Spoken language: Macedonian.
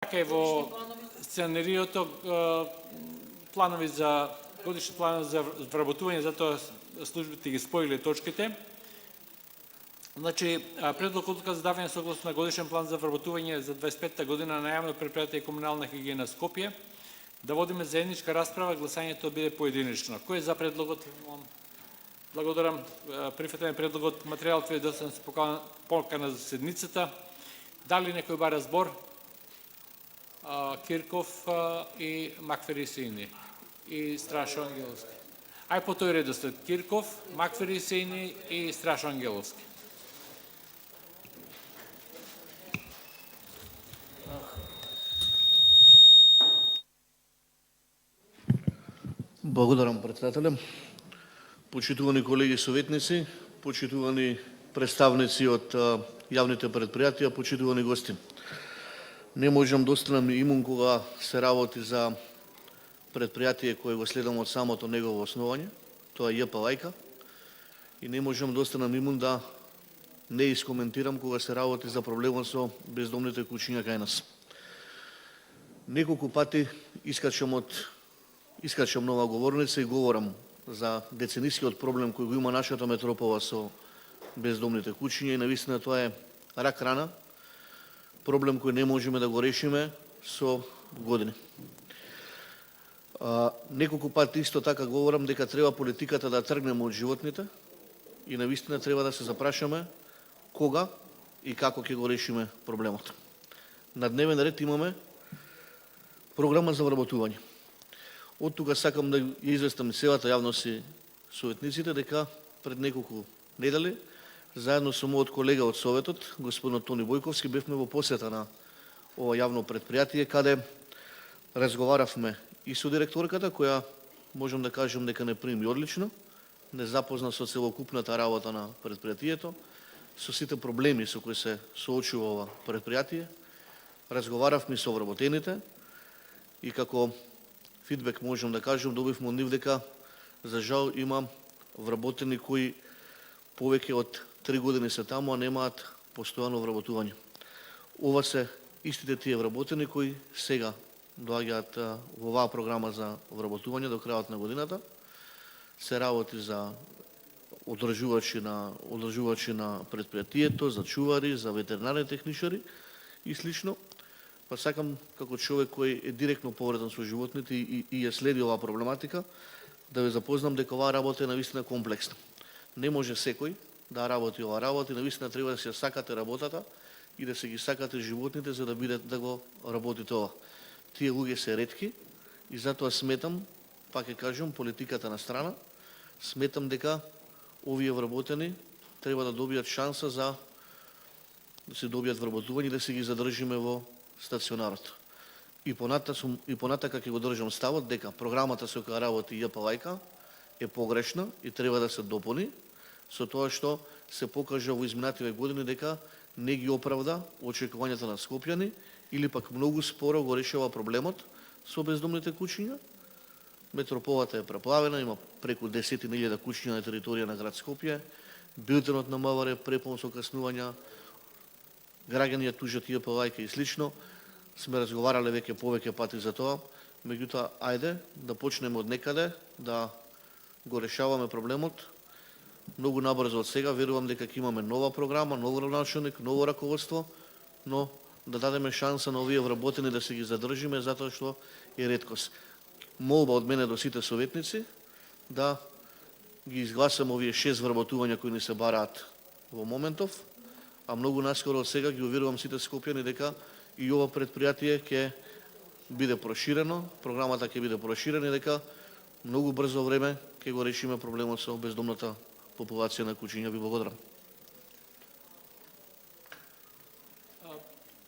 Така и во сценариото планови за годишни планови за вработување, затоа службите ги споиле точките. Значи, предлог одлука за давање согласно на годишен план за вработување за 25-та година на јавно предпријатие комунална хигиена Скопје, да водиме заедничка расправа, гласањето биде поединечно. Кој е за предлогот? Благодарам. Прифатен предлогот. Материјалот ви е доставен со покана за седницата. Дали некој бара збор? Кирков и Макферисини и Страшо Ангеловски. Ај по тој редослед. Кирков, Макферисини и Страшо Ангеловски. Благодарам, председателе. Почитувани колеги советници, почитувани представници од јавните предпријатија, почитувани гости. Не можам да останам имун кога се работи за предпријатие кое го следам од самото негово основање, тоа е ЈП Лајка, и не можам да останам имун да не искоментирам кога се работи за проблемот со бездомните куќиња кај нас. Неколку пати искачам нова говорница и говорам за деценискиот проблем кој го има нашата метропола со бездомните куќиња, и навистина тоа е рак рана, проблем кој не можеме да го решиме со години. Неколку пати исто така говорам дека треба политиката да тргнеме од животните и навистина треба да се запрашаме кога и како ќе го решиме проблемот. На дневен ред имаме програма за вработување. Од тука сакам да ја известам целата јавност и советниците дека пред неколку недели заедно со мојот колега од Советот, господин Тони Бојковски, бевме во посета на ова јавно предпријатие, каде разговаравме и со директорката, која можам да кажам дека не прими одлично, не запозна со целокупната работа на предпријатието, со сите проблеми со кои се соочува ова предпријатие. Разговаравме со вработените и како фидбек можам да кажам, добивме од нив дека за жал има вработени кои повеќе од 3 години се таму, а немаат постојано вработување. Ова се истите тие вработени кои сега доаѓаат во оваа програма за вработување до крајот на годината. Се работи за одржувачи на предпријатието, за чувари, за ветеринарни техничари и слично. Па сакам како човек кој е директно поврзан со животните и ја следи оваа проблематика, да ве запознам дека оваа работа е навистина комплексна. Не може секој да работи оваа работа и навистина треба да се сакате работата и да се ги сакате животните за да бидете да го работите ова. Тие луѓе се ретки и затоа сметам, пак ќе кажам, политиката на страна, сметам дека овие вработени треба да добијат шанса за да се добијат вработување и да се ги задржиме во стационарот. И понатака ќе го држам ставот дека програмата со која работи ЈП Лајка е погрешна и треба да се дополни со тоа што се покажа во изминативе години дека не ги оправда очекувањата на скопјани или пак многу споро го решава проблемот со бездомните куќиња. Метрополата е преплавена, има преку 10.000 куќиња на територија на град Скопје, билтенот на МВР препун со каснувања, граѓани ја тужат ЈП Лајка и слично. Сме разговарале веќе повеќе пати за тоа, меѓутоа ајде да почнеме од некаде да го решаваме проблемот. Многу набрзо од сега, верувам дека ќе имаме нова програма, нов градоначелник, ново раководство, но да дадеме шанса на овие вработени да се ги задржиме затоа што е реткост. Молба од мене до сите советници да ги изгласаме овие 6 вработувања кои ни се бараат во моментов, а многу наскоро од сега ги уверувам сите скопјани дека и ова предпријатие ќе биде проширено, програмата ќе биде проширена и дека многу брзо време ќе го решиме проблемот со бездомната популација на куќиња. Ви благодарам.